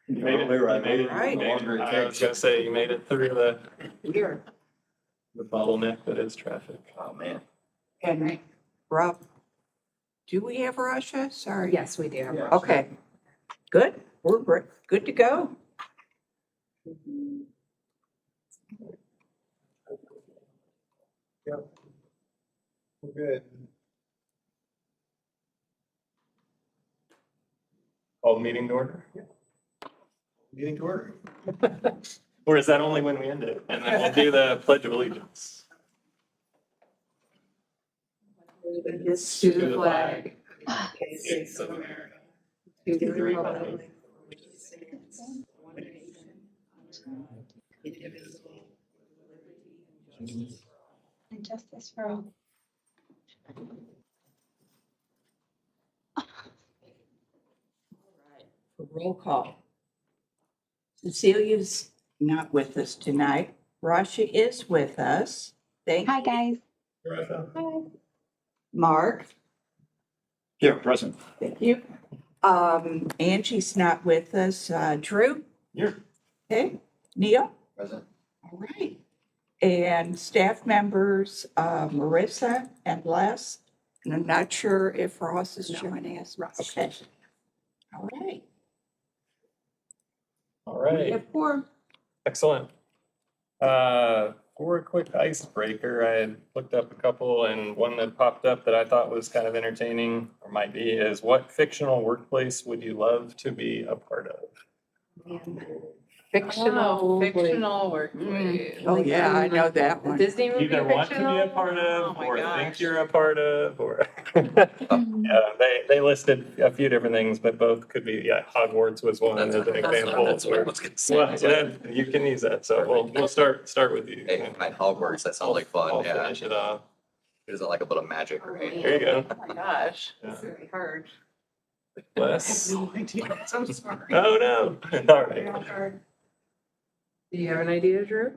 You made it. You made it. Right. I was gonna say, you made it through Here. the bottleneck that is traffic. Oh, man. And Rob, do we have Russia? Sorry. Yes, we do. Yeah. Okay, good. We're good to go. Yep. We're good. Call the meeting to order? Meeting to order. Or is that only when we end it? And then we'll do the Pledge of Allegiance. Allegiance to the flag States of America. to the republic which stands one nation, indivisible, with liberty And justice for all. Roll call. Cecilia's not with us tonight. Rasha is with us. Thank Hi, you. guys. Hi. Mark, Here, present. thank you. Angie's not with us. Drew? Here. Okay. Neil? Present. All right. And staff members, Marissa and Les. And I'm not sure if Ross is joining us. Okay. All right. All We right. have four. Excellent. For a quick icebreaker, I had looked up a couple, and one that popped up that I thought was kind of entertaining, or might be, is what fictional workplace would you love to be a part of? fictional. Fictional workplace. Oh, yeah, I know that one. Disney movie Either want to be fictional? a part Oh of, my or gosh. think you're a part of, or. Mhm. Yeah, they listed a few different things, but both could be, yeah, Hogwarts was one as an example. That's what I was gonna say. Well, yeah, you can use that, so we'll start with you. Hey, my Hogwarts, that sounds like fun, I'll yeah. finish it off. Is it like a bit of magic, right? There you go. Oh my gosh, Yeah. it's really hard. Les? no idea. I'm so sorry. Oh, no. All right. Do you have an idea, Drew?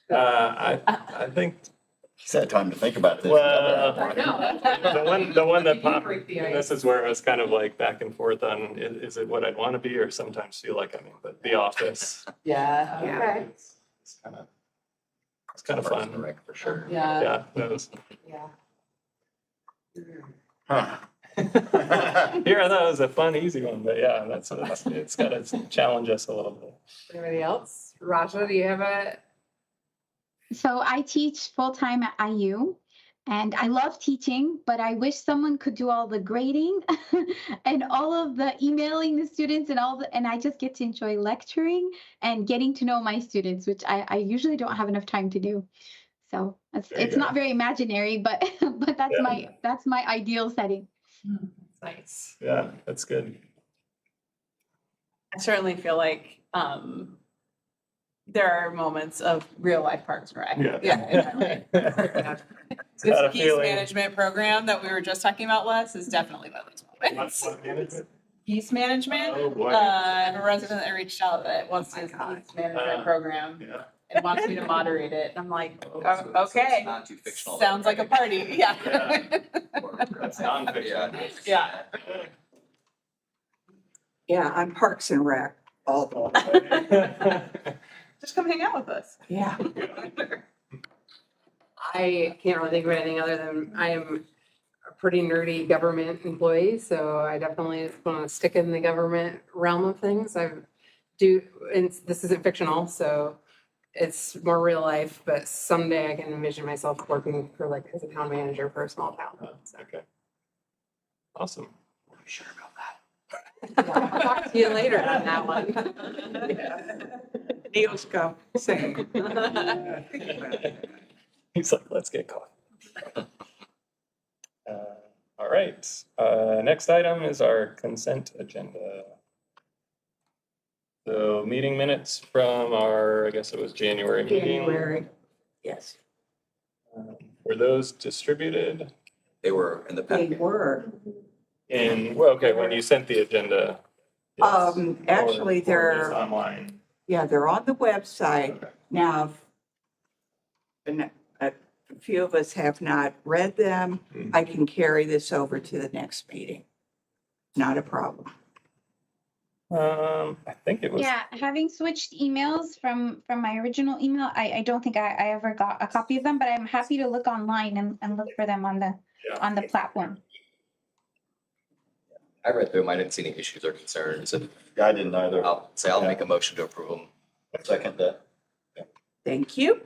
I think, He's had time to think about this. well, I know. the one that You popped, break the and this is where I was kind of like back and forth on, is it what I'd want to be, or sometimes feel like I'm in, but The Office. Yeah. Okay. It's kind of Parks and fun. Rec for sure. Yeah, Yeah, that was, yeah. Huh. here I thought it was a fun, easy one, but yeah, it's got to challenge us a little bit. Anybody else? Raja, do you have a? So I teach full-time at IU and I love teaching, but I wish someone could do all the grading and all of the emailing the students and I just get to enjoy lecturing and getting to know my students, which I usually don't have enough time to do. So There you it's go. not very imaginary, but Yeah. that's my ideal setting. Nice. Yeah, that's good. I certainly feel like, there are moments of real life Parks and Rec. Yeah. This Got a peace feeling. management program that we were just talking about, Les, is definitely one of those moments. What management? Peace management, Oh, boy. I have a resident that reached out that wants this peace management program Yeah. and wants me to moderate it. And I'm like, Oh, "Oh, So it's okay, not too fictional. sounds like a party, yeah. That's nonfiction. Yeah. Yeah, I'm Parks and Rec. All the, Just come hang out with us. yeah. I can't really think of anything other than I am a pretty nerdy government employee, so I definitely want to stick in the government realm of things. And this isn't fictional, so it's more real life, but someday I can envision myself working for like as a town manager for a small town. So, Okay. Awesome. I'm sure about that. I'll talk to you later on that one. Neil's go. Same. He's like, let's get coffee. All right, next item is our consent agenda. So meeting minutes from our, I guess it was January meeting. January. Yes, Were those distributed They were in the they packet. were. in, well, okay, when you sent the agenda? yes. Actually, Or they're, just online. yeah, they're on the website. Okay. Now, and a few of us have not read them. Mhm. I can carry this over to the next meeting. Not a problem. Okay, awesome. Awesome. All right, I think it was. Yeah, having switched emails from my original email, I don't think I ever got a copy of them, but I'm happy to look online and look for them on the platform. I read through them. I didn't see any issues or concerns, and I didn't either. I'll make a motion to approve them. Second that. Thank you.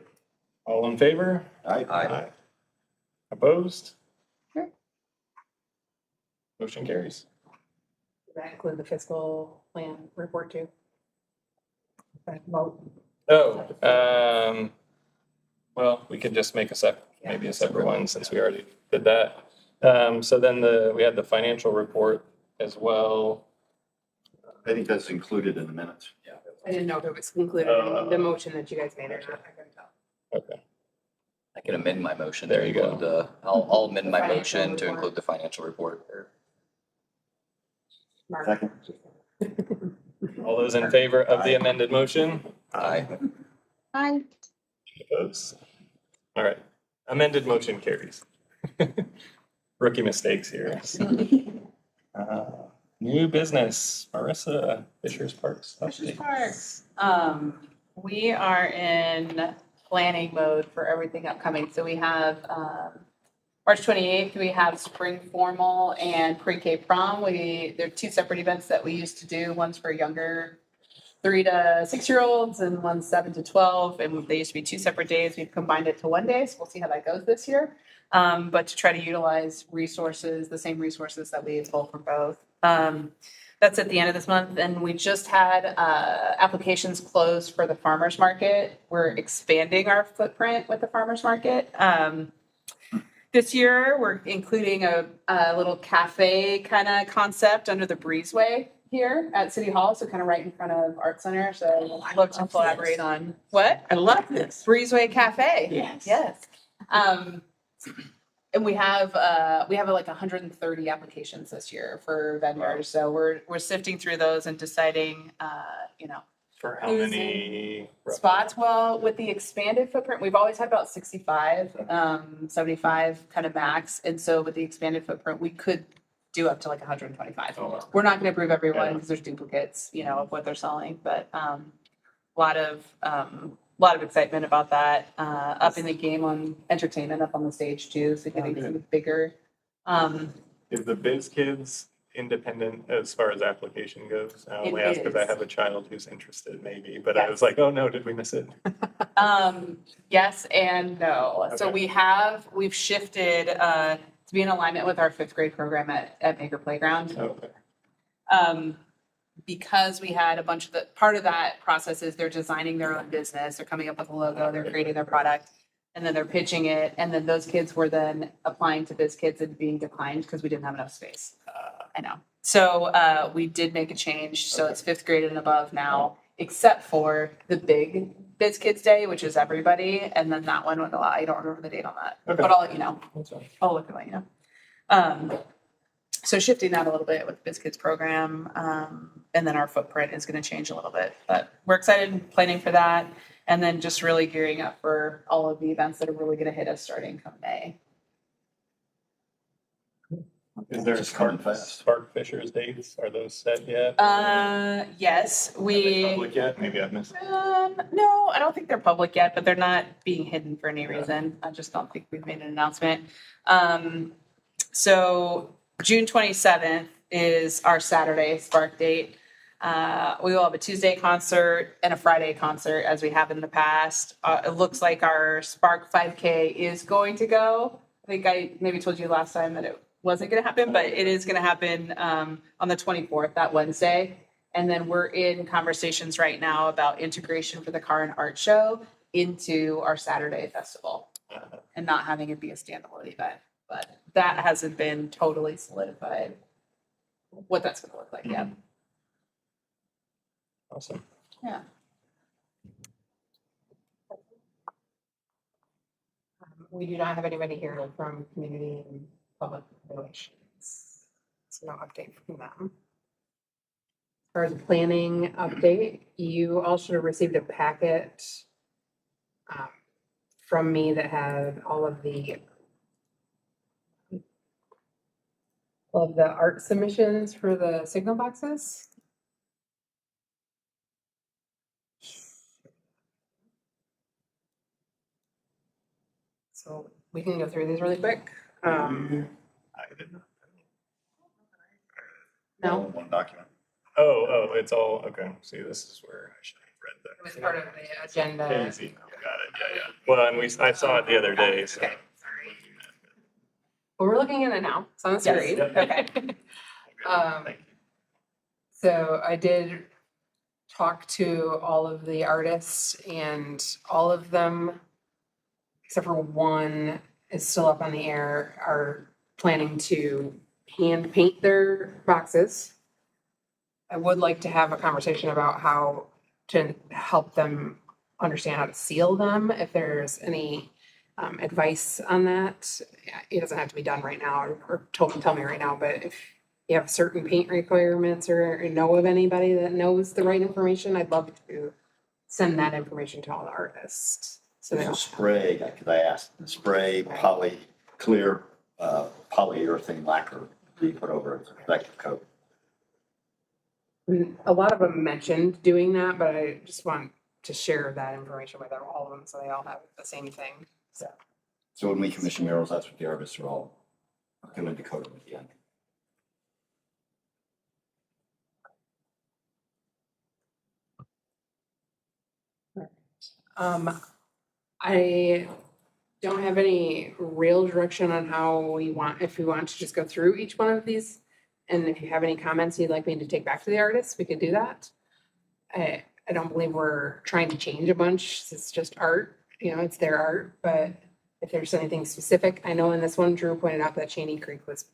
All in favor? Aye. Opposed? Sure. Motion carries. Does that include the fiscal plan report too? Well, we could just make maybe a separate one since we already did that. So then we had the financial report as well. I think that's included in the minutes. I didn't know if it was included in the motion that you guys made or not. I couldn't tell. Okay. I can amend my motion. There you go. I'll amend The my financial motion to report. include the financial report. Mark. Second. All those in favor of the amended motion? Aye. Hi. Opposed? All right. Amended motion carries. Rookie mistakes here. New business, Marissa, Fisher's Parks. Fisher's update. Parks. We are in planning mode for everything upcoming. So we have, March 28th, we have spring formal and pre-K prom. They're two separate events that we used to do. One's for younger 3 to 6-year-olds and one's 7 to 12. And they used to be two separate days. We've combined it to one day. So we'll see how that goes this year. But to try to utilize resources, the same resources that we pull from both. That's at the end of this month. And we just had applications closed for the farmer's market. We're expanding our footprint with the farmer's market. This year, we're including a little cafe kind of concept under the breezeway here at City Hall. So kind of right in front of Art Center. So I'd love to collaborate on what? I love this. Breezeway Cafe. Yes. Yes. And we have like 130 applications this year for vendors. So we're sifting through those and deciding, For how Who's many? spots. Well, with the expanded footprint, we've always had about 65, 75 kind of max. And so with the expanded footprint, we could do up to like 125. Oh, wow. We're not going to approve everyone Yeah. because there's duplicates, of what they're selling, but a lot of excitement about that. Up in the game on entertainment up on the stage too, so getting good. some bigger. Is the Biz Kids independent as far as application goes? I only It ask because I is. have a child who's interested maybe, but I Yes. was like, oh no, did we miss it? Yes and no. So Okay. we've shifted to be in alignment with our 5th grade program at Baker Playground. Okay. Because we had a bunch of part of that process is they're designing their own business, they're coming up with a logo, they're creating their product, and then they're pitching it, and then those kids were then applying to Biz Kids and being declined because we didn't have enough space. I know. So we did make a change, so it's 5th grade and above now, except for the big Biz Kids Day, which is everybody, and then that one went a lot. I don't remember the date on that, Okay. but I'll let you know. That's fine. I'll look and let you know. So shifting that a little bit with the Biz Kids program, and then our footprint is going to change a little bit. But we're excited and planning for that, and then just really gearing up for all of the events that are really going to hit us starting come May. Is there a Just coming Spark fast. Fisher's dates? Are those set yet? Yes, Are they we. public yet? Maybe I've missed. No, I don't think they're public yet, but they're not being hidden for any reason. I just don't think we've made an announcement. So June 27th is our Saturday Spark date. We will have a Tuesday concert and a Friday concert as we have in the past. It looks like our Spark 5K is going to go. I think I maybe told you last time that it wasn't going to happen, but it is going to happen on the 24th, that Wednesday. And then we're in conversations right now about integration for the car and art show into our Saturday festival and not having it be a standalone event. But that hasn't been totally solidified what that's going to look like yet. Awesome. Yeah. We do not have anybody here from community and public relations. So no update from them. As far as planning update, you all should have received a packet from me that had all of the art submissions for the signal boxes. So we can go through these really quick. I did not. No, One document. Oh, it's all, okay. See, this is where I should have read that. it was part of the agenda. Hazy. Got it, yeah. Well, and I saw it the other day, so. Okay, sorry. Well, we're looking at it now. It's on the Yes, screen. okay. Thank you. So I did talk to all of the artists, and all of them, except for one, is still up on the air, are planning to hand paint their boxes. I would like to have a conversation about how to help them understand how to seal them, if there's any advice on that. It doesn't have to be done right now, or tell me right now, but if you have certain paint requirements or know of anybody that knows the right information, I'd love to send that information to all the artists. So they There's a don't. spray, because I asked, the spray clear polyurethane lacquer that you put over it, protective coat. A lot of them mentioned doing that, but I just want to share that information with all of them so they all have the same thing. So So when we commission murals, that's what the artists are all going to coat them at the end. I don't have any real direction on how if we want to just go through each one of these. And if you have any comments you'd like me to take back to the artists, we could do that. I don't believe we're trying to change a bunch. It's just art, it's their art. But if there's anything specific, I know in this one, Drew pointed out that Cheney Creek was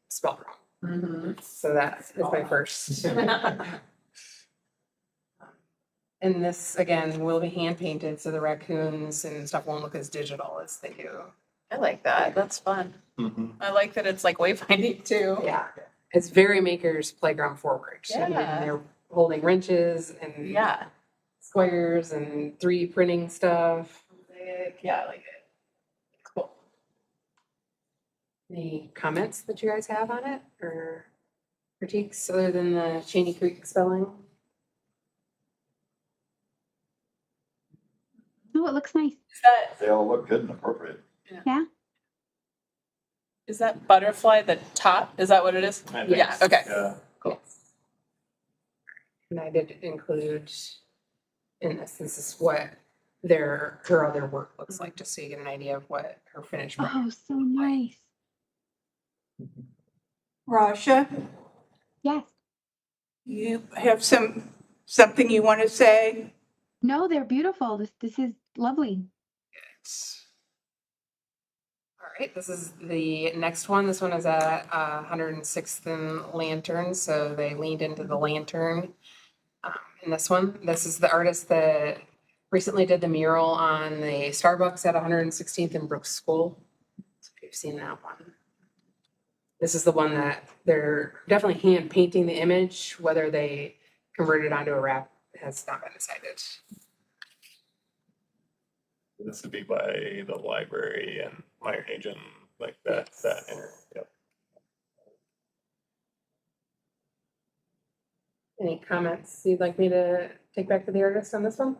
spelled wrong. So that is my first. And this, again, will be hand painted, so the raccoons and stuff won't look as digital as they do. I like that. That's fun. Mhm. I like that it's like wayfinding too. Yeah, it's very Maker's Playground forward. I mean, Yeah. they're holding wrenches and Yeah. squares and 3D printing stuff. Yeah, I like it. Cool. Any comments that you guys have on it or critiques other than the Cheney Creek spelling? Oh, it looks nice. They all look good and appropriate. Is that butterfly the top? Is that what it is? I think Yeah, so. okay. Yeah. Cool. And I did include in this is what her other work looks like, just so you get an idea of what her finished work. Oh, so nice. Rasha, Yes. you have something you want to say? No, they're beautiful. This is lovely. All right, this is the next one. This one is at 106th and Lantern, so they leaned into the lantern in this one. This is the artist that recently did the mural on the Starbucks at 116th and Brooks School. So if you've seen that one. This is the one that they're definitely hand painting the image. Whether they convert it onto a wrap has not been decided. This would be by the library and Meyer Hagen, like that, yep. Any comments you'd like me to take back to the artist on this one?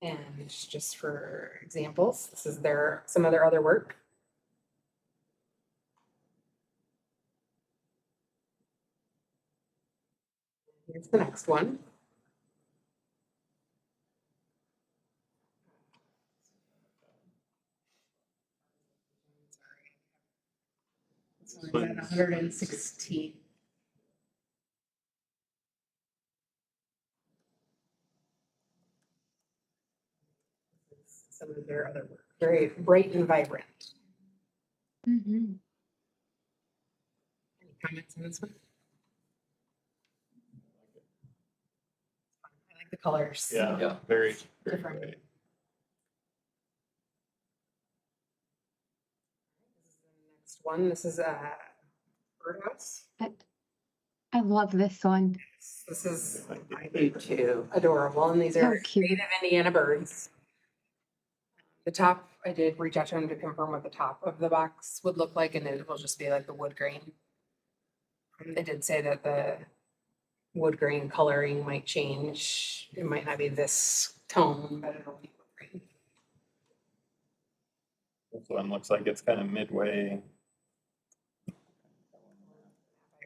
And just for examples, this is some of their other work. Here's the next one. This one's at 116. Some of their other work, very bright and vibrant. Mm-hmm. Any comments on this one? I like the colors. Yeah, Yeah. very, very Different. great. Next one, this is Birdhouse. I love this one. This is, I do too, adorable, and these So are cute. native Indiana birds. The top, I did reach out to him to confirm what the top of the box would look like, and it will just be like the wood grain. They did say that wood grain coloring might change. It might not be this tone, but it'll be wood grain. This one looks like it's kind of midway. I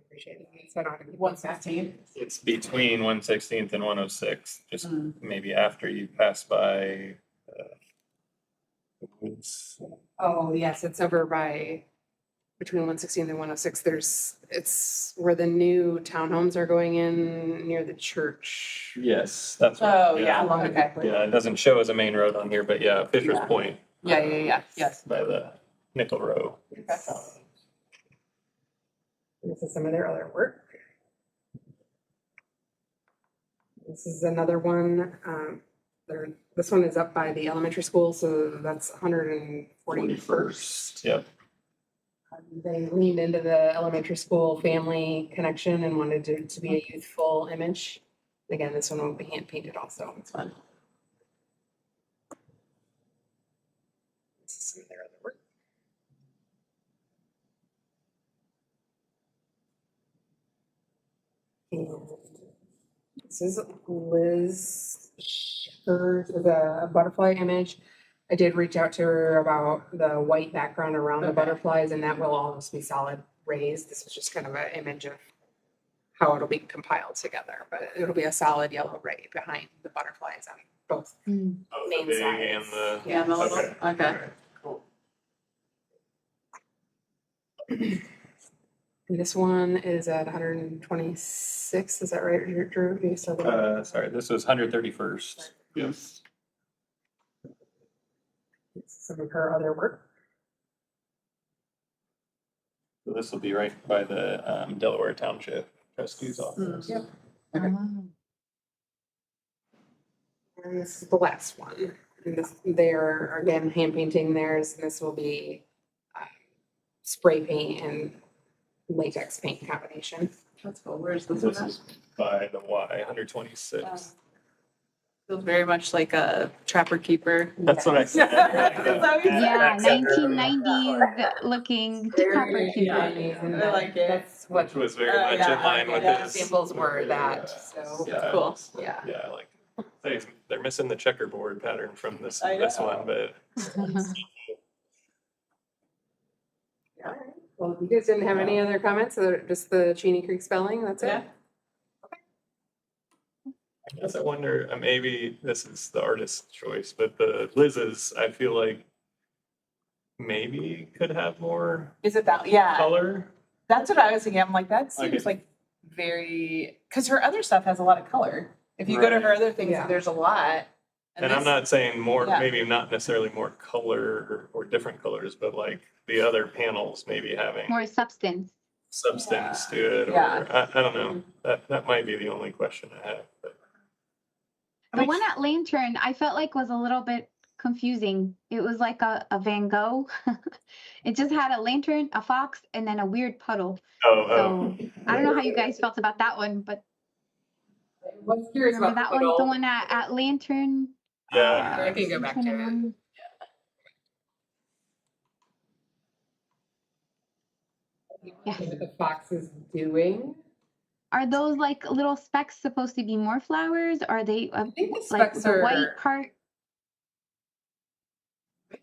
appreciate it. So I don't have to keep 116. It's between 116th and 106th, just Mm. maybe after you pass by. The woods. Oh, yes, it's over by, between 116 and 106. It's where the new townhomes are going in near the church. Yes, that's. Oh, right, yeah, Along the okay. Yeah, it doesn't show as a main road on here, but yeah, Fisher's Yeah. Point. Yeah, yes. By the Nickel Row. This is some of their other work. This is another one. This one is up by the elementary school, so that's 141st. Yep. They leaned into the elementary school family connection and wanted it to be a youthful image. Again, this one will be hand painted also. It's fun. This is some of their other work. And this is Liz Shepherd with a butterfly image. I did reach out to her about the white background around the Okay. butterflies, and that will almost be solid raised. This was just kind of an image of how it'll be compiled together, but it'll be a solid yellow ray behind the butterflies on both. Mm. Oh, the Main big sides. and the. Yeah, the little, okay. Alright, cool. And this one is at 126, is that right, Drew? Do you still have it? Sorry, this was 131st. Yes. Some of her other work. So this will be right by the Delaware Township Trustee's office. Yep. Okay. Oh. And this is the last one. And this, they're again hand painting theirs, and this will be spray paint and latex paint combination. That's cool. Where's this This one? is by the Y, 126. Feels very much like a trapper keeper. That's what I said. Yeah, Except for- 1990s looking trapper keeper. I like it. That's what Which was very much yeah, in line with yeah. this. samples were that, so. Yeah. Cool. Yeah. Yeah, like, they're missing the checkerboard pattern from this I know. one, but All right. Well, you guys didn't have any other comments, or just the Cheney Creek spelling, that's it? Yeah. I guess I wonder, maybe this is the artist's choice, but the Liz's, I feel like maybe could have more Is it that? Yeah. color. That's what I was thinking. I'm like, that seems Okay. like very, because her other stuff has a lot of color. If you go to her other things, Yeah. there's a lot. And I'm this- not saying more, Yeah. maybe not necessarily more color or different colors, but like the other panels maybe having More substance. substance to it, or Yeah. I don't know. That might be the only question I have, but. The one at Lantern, I felt like was a little bit confusing. It was like a Van Gogh. It just had a lantern, a fox, and then a weird puddle. Oh, So I don't know how you guys felt about that one, but I was curious remember about that the one? The photo. one at Lantern? yeah. I can go back to it. 21. Yeah. What the fox is doing. Are those like little specks supposed to be more flowers? Are they I think the like specs the are white part?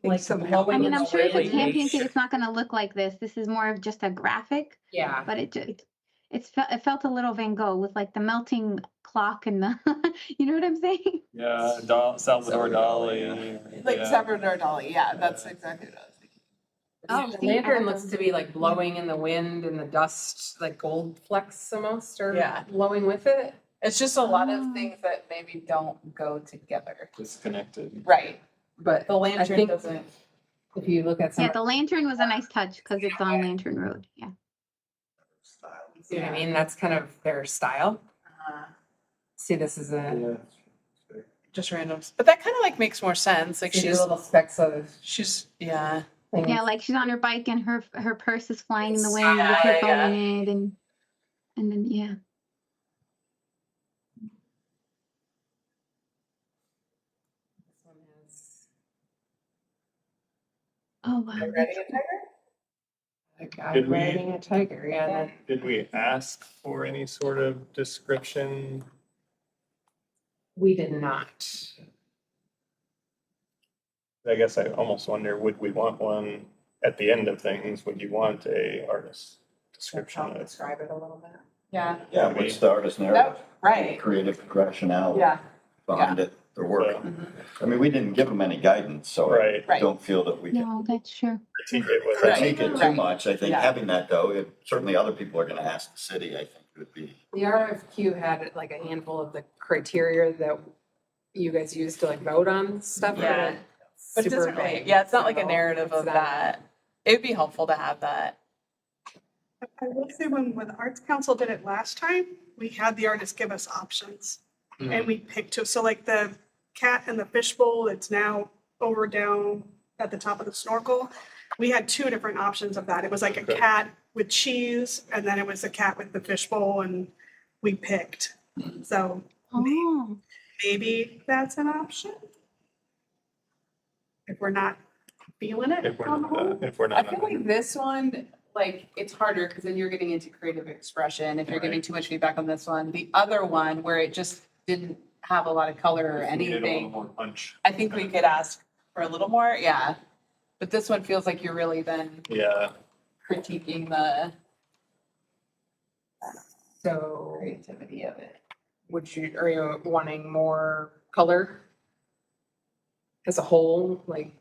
like some I glowing. mean, I'm sure if it's hand really painted, it's not going to look like this. This is more of just a graphic, Yeah. but it felt a little Van Gogh with like the melting clock and the, you know what I'm saying? Yeah, Salvador Dali. Like yeah. Salvador Dali. Yeah, that's exactly what I was thinking. Oh, The see, I lantern had looks those. to be like blowing in the wind and the dust, like gold flecks almost are Yeah. blowing with it. It's just a lot Oh. of things that maybe don't go together. Disconnected. Right. But The lantern think- doesn't. if you look at some, Yeah, the lantern was a nice touch because it's on Lantern Road. Yeah. see what I mean? That's kind of their style. Uh, See, this is a, just randoms. But that kind of like makes more sense. Like see the she's, little specks of yeah. things. Yeah, like she's on her bike and her purse is flying in the wind Yeah, with her yeah, phone yeah. in it, and then yeah. This one has Oh wow. a red tiger. Like I'm Did we- riding a tiger, yeah. that- Did we ask for any sort of description? We did not. I guess I almost wonder, would we want one at the end of things? Would you want a artist description Help of? describe it a little bit. Yeah, Yeah, what's the artist narrative? right, Creative rationale yeah, behind it, their work. So, I mean, we didn't give them any guidance, so I Right. Right. don't feel that we can No, that's true. critique it with- critique it too Right. much. I think Yeah. having that though, certainly other people are gonna ask the city, I think it would be. The RFQ had like a handful of the criteria that you guys use to like vote on stuff. Yeah. but it super doesn't really, vague, yeah, it's not like a so narrative it's of not- that. It'd be helpful to have that. I will say when the Arts Council did it last time, we had the artists give us options. And we picked two, so like the cat and the fishbowl that's now over down at the top of the snorkel. We had two different options of that. It was like a Okay. cat with cheese and then it was a cat with the fishbowl and we picked. So Oh, maybe that's an option. If we're not feeling it If we're on the whole. not, if we're I not. feel like this one, like, it's harder because then you're getting into creative expression if you're giving Right. too much feedback on this one. The other one where it just didn't have a lot of color or If we needed a little anything, more punch. I think we could ask for a little more, yeah. But this one feels like you're really then Yeah, critiquing the So creativity of it. are you wanting more color? As a whole, like,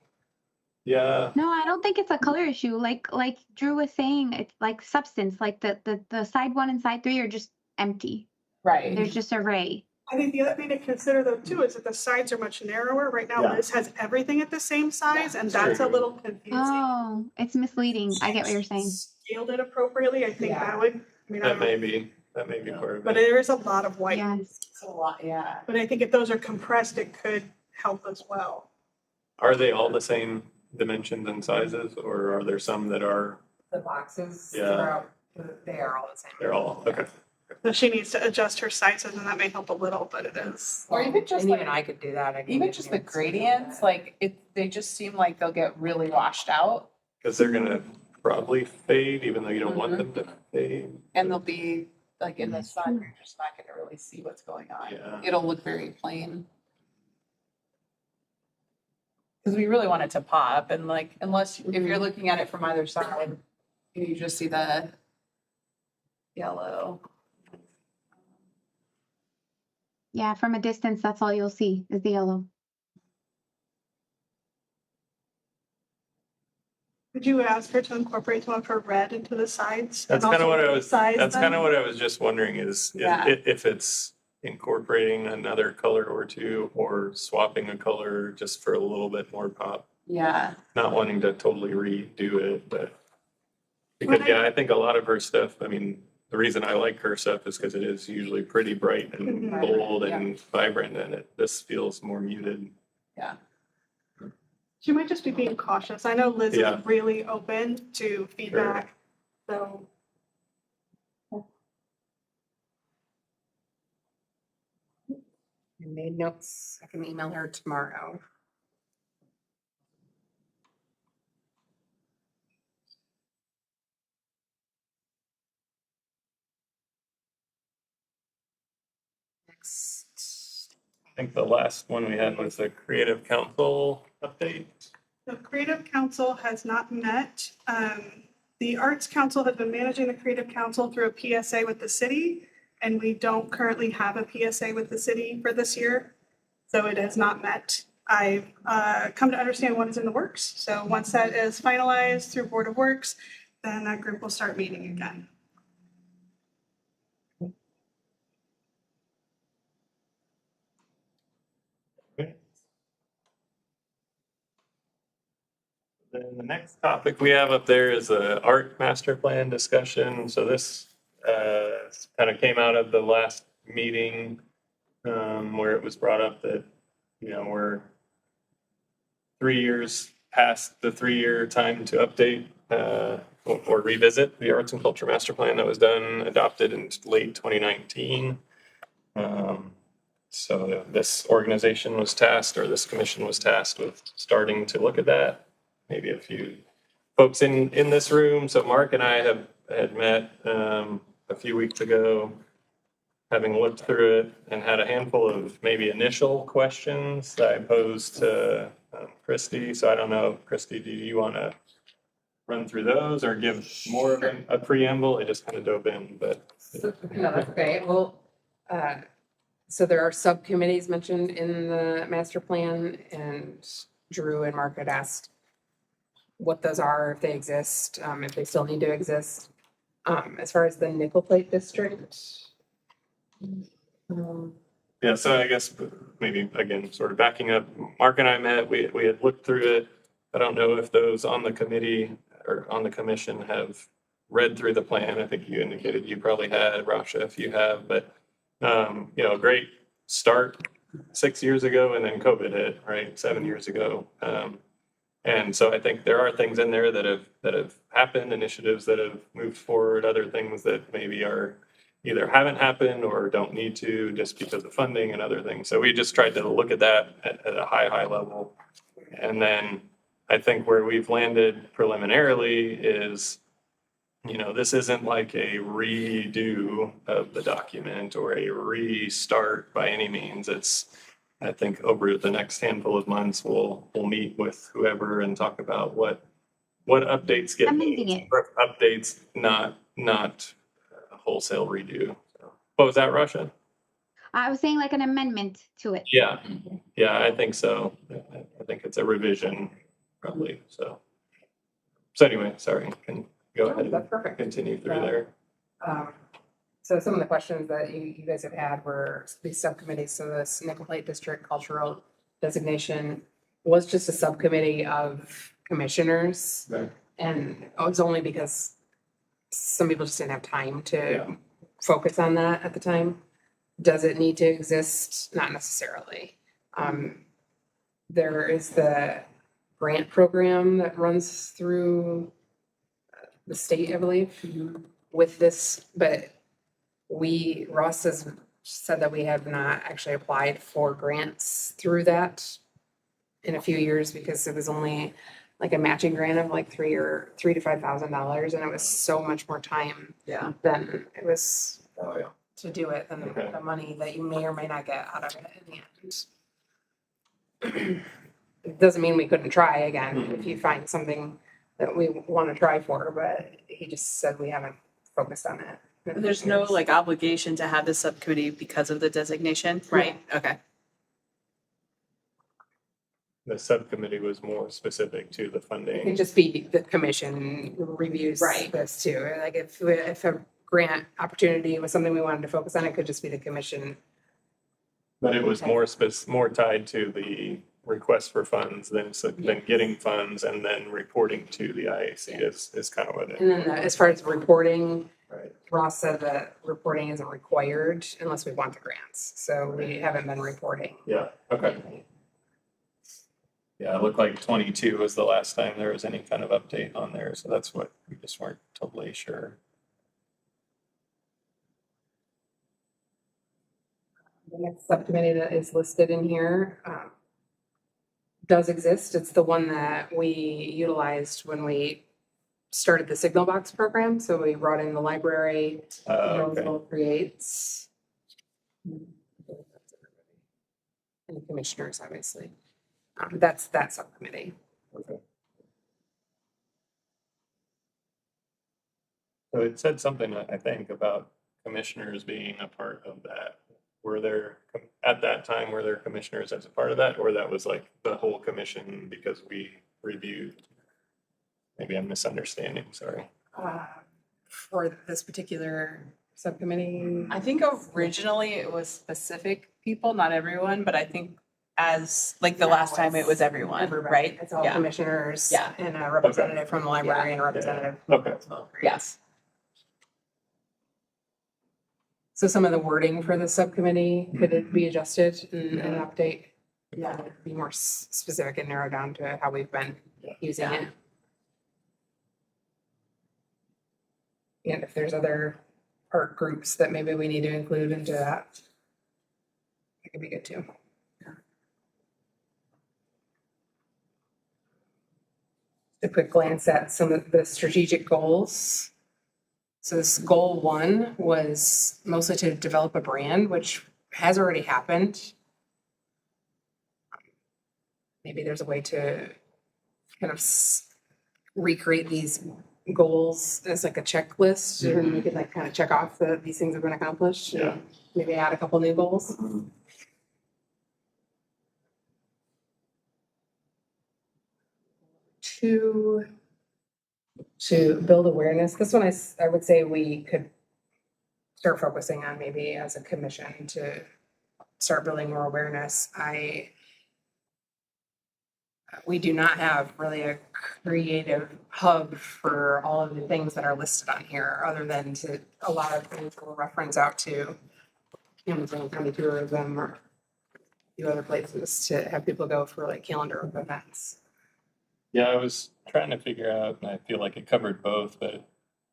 yeah, no, I don't think it's a color issue. Like Drew was saying, it's like substance. Like the side 1 and side 3 are just empty. Right. There's just array. I think the other thing to consider though too is that the sides are much narrower. Right now Yeah. Liz has everything at the same size and That's that's a true. little confusing. Oh, it's misleading. I get what you're saying. Scaled it appropriately, I think Yeah. that would, I mean, I that don't may know. be, that may be part of But it. there is a lot of white. Yes. It's a lot, yeah. But I think if those are compressed, it could help as well. Are they all the same dimensions and sizes, or are there some that are, the boxes Yeah. throughout, they are all the same. they're all, okay. So she needs to adjust her sizes and that may help a little, but it is. Or even just And even like- I could do that. I can Even get just the units to do gradients, that. like they just seem like they'll get really washed out Cause they're gonna probably fade, even though you don't want them to fade. and they'll be like in the sun, you're just not gonna really see what's going on. Yeah. It'll look very plain. Cause we really want it to pop and like, unless, if you're looking at it from either side, you just see the yellow. Yeah, from a distance, that's all you'll see is the yellow. Did you ask her to incorporate some of her red into the sides? That's and kind of also what I the was, size that's then? kind of what I was just wondering is Yeah. if it's incorporating another color or two, or swapping a color just for a little bit more pop. Yeah, Not wanting to totally redo it, but. Because, yeah, I think a lot of her stuff, I mean, the reason I like her stuff is because it is usually pretty bright and Mhm. bold and vibrant, and this feels more muted. She might just be being cautious. I know Liz Yeah. is really open to feedback, so. I made notes. I can email her tomorrow. Next. I think the last one we had was the Creative Council update. The Creative Council has not met. The Arts Council has been managing the Creative Council through a PSA with the city, and we don't currently have a PSA with the city for this year, so it has not met. I've come to understand what is in the works, so once that is finalized through Board of Works, then that group will start meeting again. Then the next topic we have up there is a art master plan discussion. So this kind of came out of the last meeting where it was brought up that, you know, we're 3 years past the 3-year time to update or revisit the arts and culture master plan that was done, adopted in late 2019. So this organization was tasked, or this commission was tasked with starting to look at that. Maybe a few folks in this room. So Mark and I had met a few weeks ago, having looked through it and had a handful of maybe initial questions that I posed to Christy. So I don't know, Christy, do you want to run through those or give more of a preamble? I just kind of dove in, but. No, that's okay. Well, so there are subcommittees mentioned in the master plan, and Drew and Mark had asked what those are, if they exist, if they still need to exist. As far as the nickel plate district. Yeah, so I guess maybe again, sort of backing up, Mark and I met, we had looked through it. I don't know if those on the committee or on the commission have read through the plan. I think you indicated you probably had, Rasha, if you have, but great start 6 years ago and then COVID hit, right? 7 years ago. And so I think there are things in there that have happened, initiatives that have moved forward, other things that maybe are either haven't happened or don't need to just because of funding and other things. So we just tried to look at that at a high level. And then I think where we've landed preliminarily is, this isn't like a redo of the document or a restart by any means. I think over the next handful of months, we'll meet with whoever and talk about what updates get Amending made. it. Updates, not a wholesale redo. So, what was that, Russia? I was saying like an amendment to it. Yeah, I think so. I think it's a revision, probably. So anyway, sorry. Can go ahead That's and perfect. continue through there. So some of the questions that you guys have had were these subcommittees. So this nickel plate district cultural designation was just a subcommittee of commissioners. Right. And it was only because some people just didn't have time to Yeah. focus on that at the time. Does it need to exist? Not necessarily. There is the grant program that runs through the state, I believe, with this, but Ross has said that we have not actually applied for grants through that in a few years because it was only like a matching grant of like $3,000 to $5,000, and it was so much more time than it was Oh, yeah. to do it than Okay. the money that you may or may not get out of it in the end. It doesn't mean we couldn't try again if you find something that we want to try for, but he just said we haven't focused on it. There's no like obligation to have this subcommittee because of the designation, right? Okay. The subcommittee was more specific to the It funding. could just be the commission reviews Right. this too. Like if a grant opportunity was something we wanted to focus on, it could just be the commission. But it was more tied to the request for funds than getting funds and then reporting to the IAC is kind of what it. And then as far as reporting, Right. Ross said that reporting isn't required unless we want the grants. So we haven't been reporting. Yeah, okay. Yeah, it looked like 22 was the last time there was any kind of update on there, so that's what we just weren't totally sure. The next subcommittee that is listed in here does exist. It's the one that we utilized when we started the Signal Box program. So we brought in the library, Okay. Roseville Creates, and the commissioners, obviously. That's that subcommittee. Okay. So it said something, I think, about commissioners being a part of that. Were there, at that time, were there commissioners as a part of that, or that was like the whole commission because we reviewed? Maybe I'm misunderstanding, sorry. For this particular subcommittee. I think originally it was specific people, not everyone, but I think as like the last time it was everyone, Everybody. right? It's all Yeah. commissioners. Yeah. And a representative from the library and a representative. Okay. Yes. So some of the wording for the subcommittee, could it be adjusted and update? Yeah, be more specific and narrow down to how we've been using it. And if there's other art groups that maybe we need to include into that, it could be good too. a quick glance at some of the strategic goals. So this goal 1 was mostly to develop a brand, which has already happened. Maybe there's a way to kind of recreate these goals as like a checklist, and we could like kind of check off that these things have been accomplished. And Yeah. maybe add a couple new goals. 2, to build awareness. This one I would say we could start focusing on maybe as a commission to start building more awareness. We do not have really a creative hub for all of the things that are listed on here, other than to a lot of things will reference out to Hamilton County Tourism or a few other places to have people go for like calendar of events. Yeah, I was trying to figure out, and I feel like it covered both, but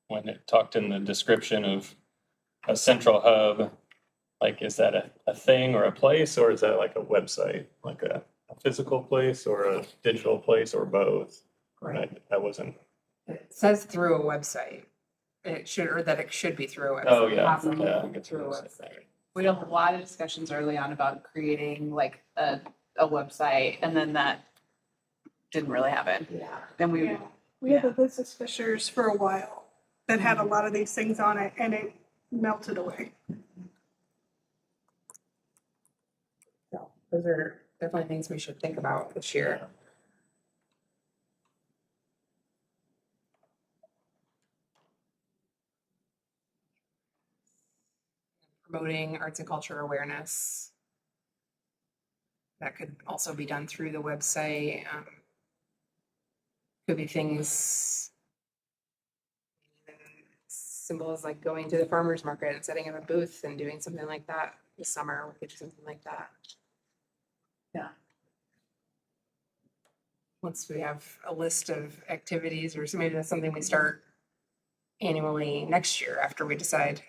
when it talked in the description of a central hub, like, is that a thing or a place, or is that like a website, like a physical place or a digital place or both? I wasn't. It says through a website. It should, or that it should be through a website. Oh, yeah, Possibly yeah, I guess through a it is. website. We had a lot of discussions early on about creating like a website, and then that didn't really happen. Yeah. Then we, Yeah. We had the Business Fishers for a while that had a lot of these things on it, and it melted away. So those are definitely things we should think about this year. Promoting arts and culture awareness. That could also be done through the website. Could be things simple as like going to the farmer's market and setting up a booth and doing something like that this summer. We could do something like that. Yeah. Once we have a list of activities, or so maybe that's something we start annually next year after we decide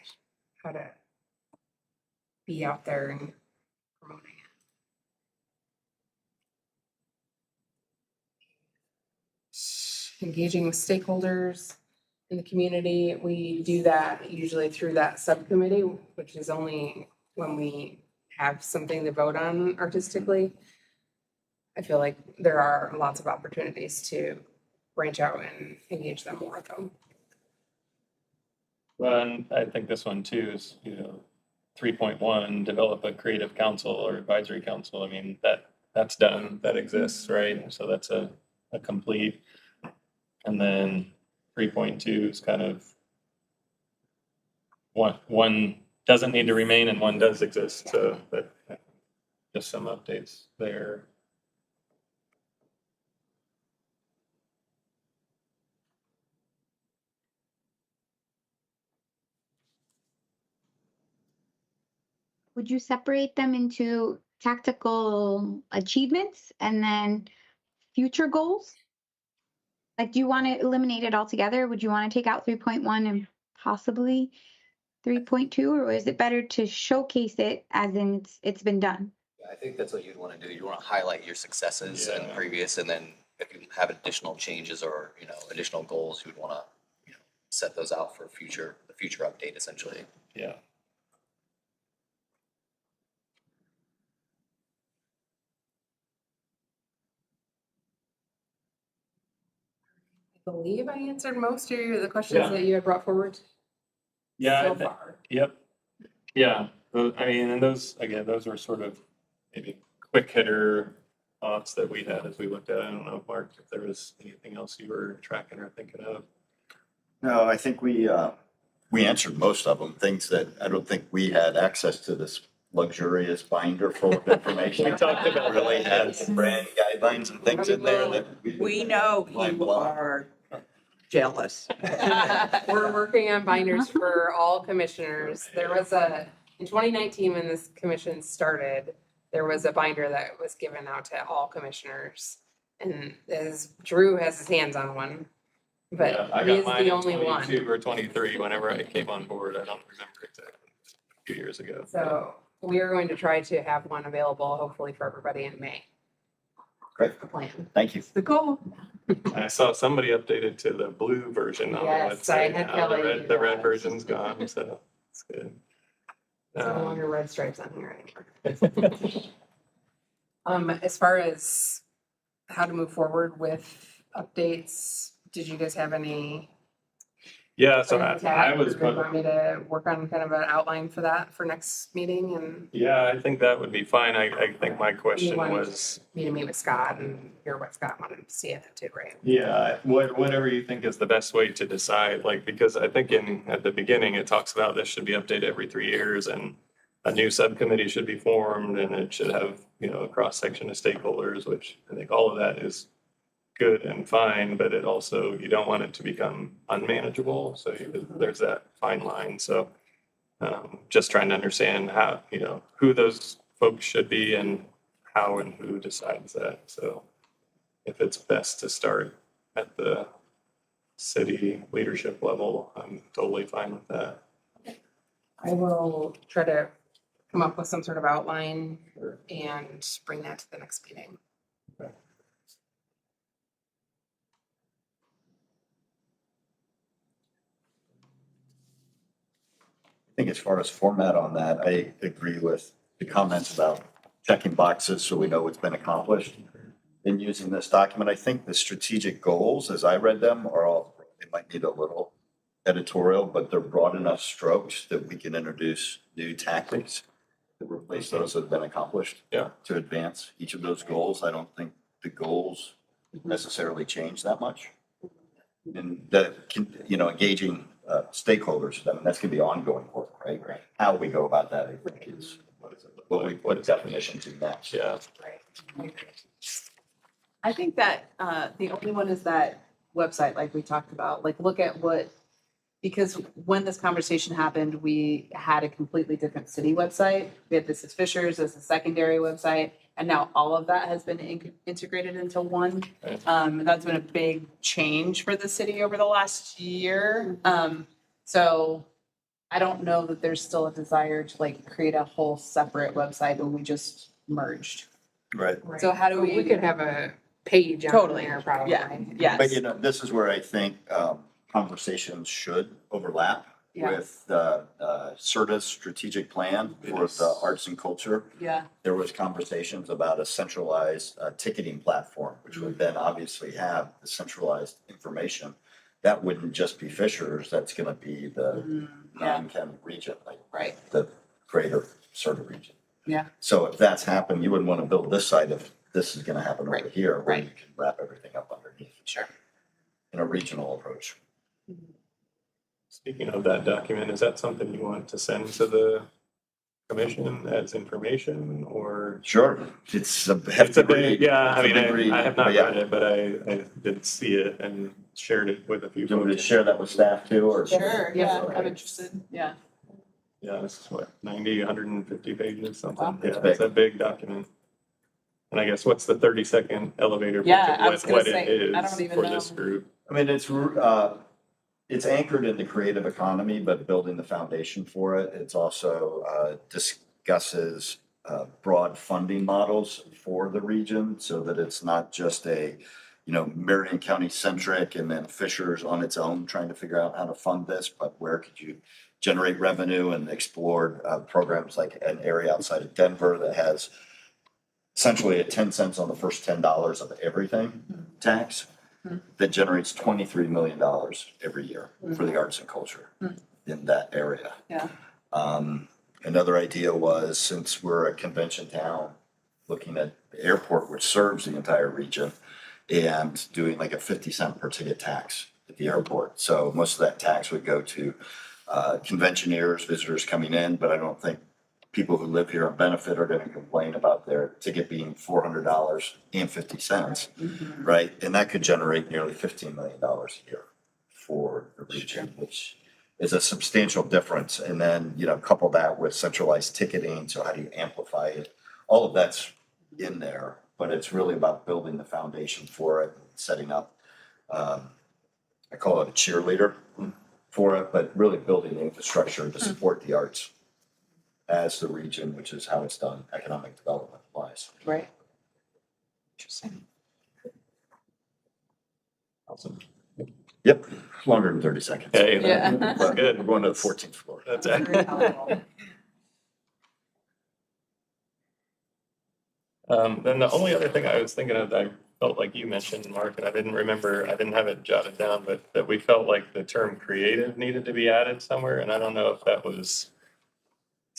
how to be out there and promoting it. Engaging with stakeholders in the community, we do that usually through that subcommittee, which is only when we have something to vote on artistically. I feel like there are lots of opportunities to branch out and engage them more though. Well, and I think this one too is, 3.1, develop a creative council or advisory council. I mean, that's done, that exists, right? So that's a complete. And then 3.2 is kind of one doesn't need to remain and one does exist. So but just some updates there. Would you separate them into tactical achievements and then future goals? Like, do you want to eliminate it altogether? Would you want to take out 3.1 and possibly 3.2, or is it better to showcase it as in it's been done? I think that's what you'd want to do. You want to highlight your successes and Yeah. previous, and then if you have additional changes or, additional goals, you'd want to, set those out for the future update essentially. Yeah. I believe I answered most of the questions Yeah. that you had brought forward Yeah. so far. Yep. Yeah. I mean, and those were sort of maybe quick hitter thoughts that we had as we looked at it. I don't know, Mark, if there was anything else you were tracking or thinking of. No, I think we answered most of them, things that I don't think we had access to this luxurious binder full of information. We talked about Really that. had some brand guidelines and things in there that We know Mind you blown. are jealous. We're working on binders for all commissioners. There was in 2019, when this commission started, there was a binder that was given out to all commissioners. And Drew has his hands on one, Yeah, but I he got is mine the in only one. 22 or 23 whenever I came on board. I don't remember exactly. A few years ago. So we are going to try to have one available hopefully for everybody in May. Great. The plan. Thank you. The goal. I saw somebody updated to the blue version on the Yes, I website. had Now the Kelly red, do the red that. version's gone, so it's good. It's no Um, longer red stripes on here anymore. As far as how to move forward with updates, did you guys have any? Yeah, so plans I yet, was, or do you want me to work on kind of an outline for that for next meeting, and yeah, I think that would be fine. I think my question wanted- was, me to meet with Scott and hear what Scott wanted to see in it too, right? yeah, whatever you think is the best way to decide, like, because I think at the beginning, it talks about this should be updated every 3 years and a new subcommittee should be formed and it should have, a cross-section of stakeholders, which I think all of that is good and fine, but it also, you don't want it to become unmanageable. So there's that fine line. So just trying to understand how, who those folks should be and how and who decides that. So if it's best to start at the city leadership level, I'm totally fine with that. I will try to come up with some sort of outline and bring that to the next meeting. I think as far as format on that, I agree with the comments about checking boxes so we know what's been accomplished in using this document. I think the strategic goals, as I read them, are all, they might need a little editorial, but they're broad enough strokes that we can introduce new tactics to replace those that have been accomplished. Yeah. To advance each of those goals. I don't think the goals necessarily change that much. And that, engaging stakeholders, I mean, that's gonna be ongoing work, right? Right. How we go about that, I think, is what definitions in that. Yeah. Right. I think that the only one is that website, like we talked about, like look at what, because when this conversation happened, we had a completely different city website. We had This Is Fishers as a secondary website, and now all of that has been integrated into one. Right. That's been a big change for the city over the last year. So I don't know that there's still a desire to like create a whole separate website when we just merged. Right. So how do We could have a page on Totally. there probably. Yeah, yes. But, this is where I think conversations should overlap Yeah. with the CERTA's strategic plan for the arts and culture. Yeah, There was conversations about a centralized ticketing platform, which would then obviously have the centralized information. That wouldn't just be Fishers, that's gonna be the yeah, non-Chem region, like right, the greater CERTA region. yeah, So if that's happened, you wouldn't wanna build this side if this is gonna happen over Right, here, where right. you can wrap everything up underneath sure. in a regional approach. Speaking of that document, is that something you want to send to the commission as information or? Sure, it's a It's hefty a big, read. yeah, It's I a mean, big read, I have not but yeah. read it, but I did see it and shared it with a few Do you want me to folks. share that with staff too, or? Sure, yeah, Right. I'm interested, yeah. Yeah, this is what, 90, 150 pages, something. Wow. Yeah, it's a big document. And I guess what's the 30-second elevator pitch Yeah, of I was gonna what say, it I is don't even for know. this group? I mean, it's anchored in the creative economy, but building the foundation for it. It's also discusses broad funding models for the region so that it's not just a, Marion County centric and then Fishers on its own trying to figure out how to fund this, but where could you generate revenue and explore programs like an area outside of Denver that has essentially a 10 cents on the first $10 of everything tax that generates $23 million every year for the arts and culture in that area. Yeah. Another idea was, since we're a convention town, looking at the airport, which serves the entire region, and doing like a 50 cent per ticket tax at the airport. So most of that tax would go to conventioneers, visitors coming in, but I don't think people who live here and benefit are gonna complain about their ticket being $400 and 50 cents, right? And that could generate nearly $15 million a year for the region, which is a substantial difference. And then, couple that with centralized ticketing, so how do you amplify it? All of that's in there, but it's really about building the foundation for it, setting up, I call it a cheerleader for it, but really building the infrastructure to support the arts as the region, which is how it's done, economic development wise. Right. Awesome. Yep, longer than 30 seconds. Hey, Yeah. that's But good. we're going to the 14th floor. That's then the only other thing I was thinking of, I felt like you mentioned, Mark, and I didn't remember, I didn't have it jotted down, but that we felt like the term creative needed to be added somewhere, and I don't know if that was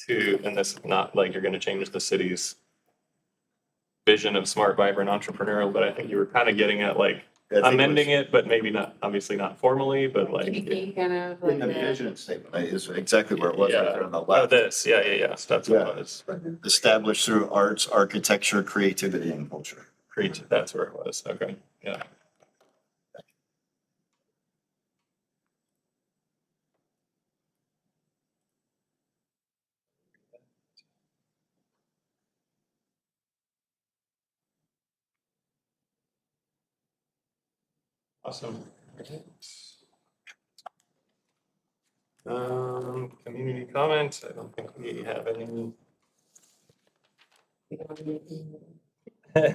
and this is not like you're gonna change the city's vision of smart, vibrant, entrepreneurial, but I think you were kind of getting at like I think amending it, but maybe not, obviously not formally, but like. Kind of In like the the- vision statement is exactly where it was, right there on the Oh, left. this, yeah, so that's what it was. Established through arts, architecture, creativity, and culture. That's where it was, okay, yeah. Awesome. Community comments, I don't think we have any.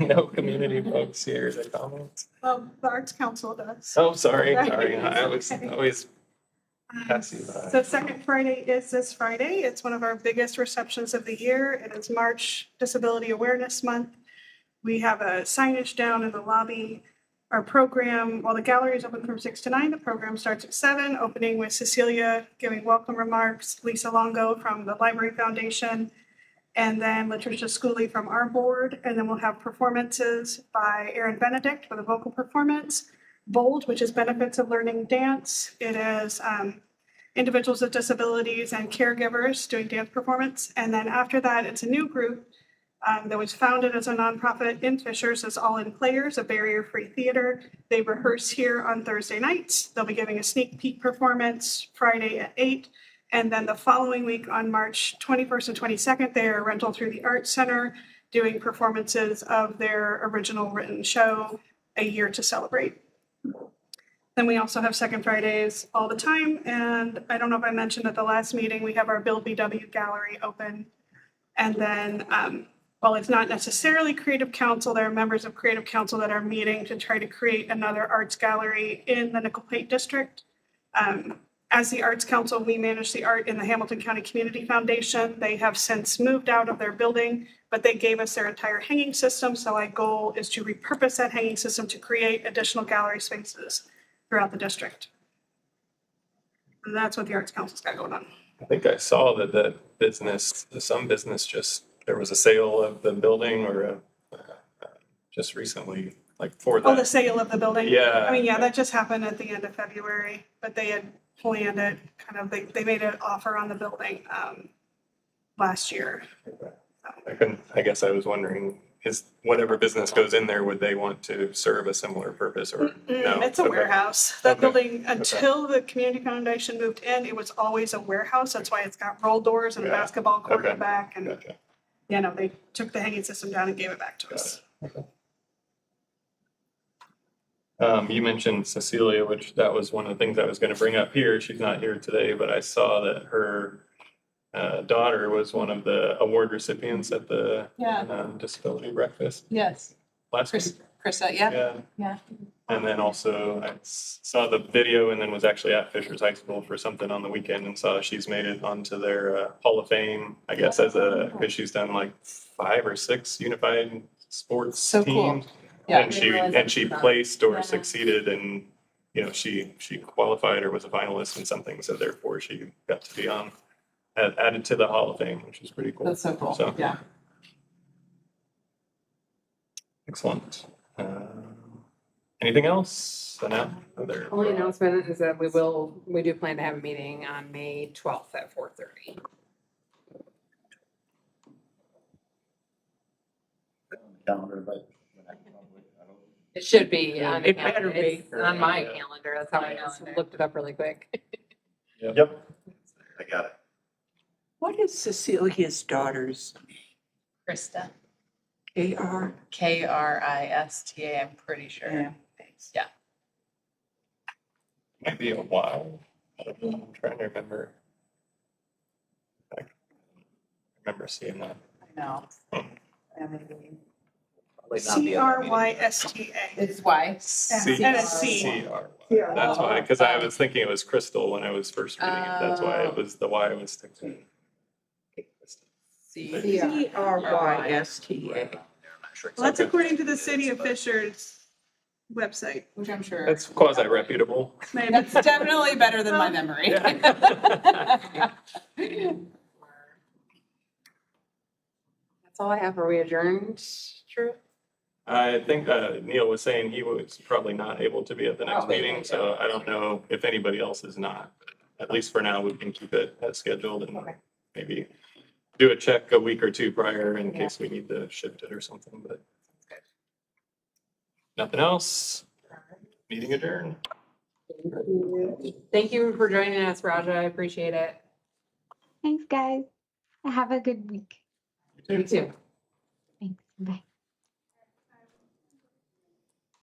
No community folks here to comment. Well, the Arts Council does. Oh, sorry, Right. I was Okay. always pass you by. So Second Friday is this Friday. It's one of our biggest receptions of the year. It is March Disability Awareness Month. We have a signage down in the lobby. Our program, while the gallery is open from 6 to 9, the program starts at 7, opening with Cecilia giving welcome remarks, Lisa Longo from the Library Foundation, and then Latricia Schooley from our board. And then we'll have performances by Erin Benedict with a vocal performance, Bold, which is Benefits of Learning Dance. It is individuals with disabilities and caregivers doing dance performance. And then after that, it's a new group that was founded as a nonprofit in Fishers as All In Players, a barrier-free theater. They rehearse here on Thursday nights. They'll be giving a sneak peek performance Friday at 8. And then the following week on March 21st and 22nd, they are rental through the Arts Center doing performances of their original written show, A Year to Celebrate. Then we also have Second Fridays all the time. And I don't know if I mentioned at the last meeting, we have our Build BW Gallery open. And then while it's not necessarily Creative Council, there are members of Creative Council that are meeting to try to create another arts gallery in the Nickel Plate District. As the Arts Council, we manage the art in the Hamilton County Community Foundation. They have since moved out of their building, but they gave us their entire hanging system. So our goal is to repurpose that hanging system to create additional gallery spaces throughout the district. And that's what the Arts Council's got going on. I think I saw that some business just, there was a sale of the building or just recently, like for Oh, the that. sale of the building? Yeah. I mean, yeah, that just happened at the end of February, but they had planned it, they made an offer on the building last year. I guess I was wondering, is whatever business goes in there, would they want to serve a similar purpose or no? It's a Okay. warehouse. That Okay. building, until the community foundation moved in, it was always a warehouse. That's why it's got roll doors and a Yeah. basketball court in Okay. the back. And, Gotcha. you know, they took the hanging system down and gave it back to Got us. You mentioned Cecilia, which that was one of the things I was going to bring up here. She's not here today, but I saw that her daughter was one of the award recipients at the Yeah. disability breakfast Yes. last week. Krista, yeah. Yeah. Yeah. And then also I saw the video and then was actually at Fishers High School for something on the weekend and saw she's made it onto their Hall of Fame, I guess, because she's done like 5 or 6 unified sports So cool. teams. Yeah. And she placed or Yeah. succeeded and, you know, she qualified or was a finalist in something, so therefore she got to be added to the Hall of Fame, which is pretty cool. That's so cool. So, Yeah. excellent. Anything else? Only announcement is that we do plan to have a meeting on May 12th at 4:30. Calendar, but It should be on the It better calendar. be. It's on my Yeah. calendar. That's how I just looked it up really quick. Yep, I got it. What is Cecilia's daughter's Krista, AR? Krista, I'm pretty sure. Yeah. Yeah. Might be a while. I don't know. I'm trying to remember. I remember seeing that. I know. Hmm. Yeah, maybe. Might not be at that meeting. CRYSTA. It's why. C- And a C. CR. That's why, because I was thinking it was Crystal when I was first reading it. That's why it was the Y was sticking. CRYSTA. I'm not sure Well, that's exactly. according to the city of Fisher's website. Which I'm sure. That's quasi reputable. Maybe. That's definitely better than my memory. That's all I have. Are we adjourned, Drew? I think Neil was saying he was probably not able to be at the next Oh, meeting, so I don't know if anybody else is not. At least for now, we can keep it as scheduled and Okay. maybe do a check a week or two prior in case we need to shift it or something, but nothing else. Meeting adjourned. Thank you for joining us, Raja. I appreciate it. Thanks, guys. Have a good week. You too. Thanks. Bye.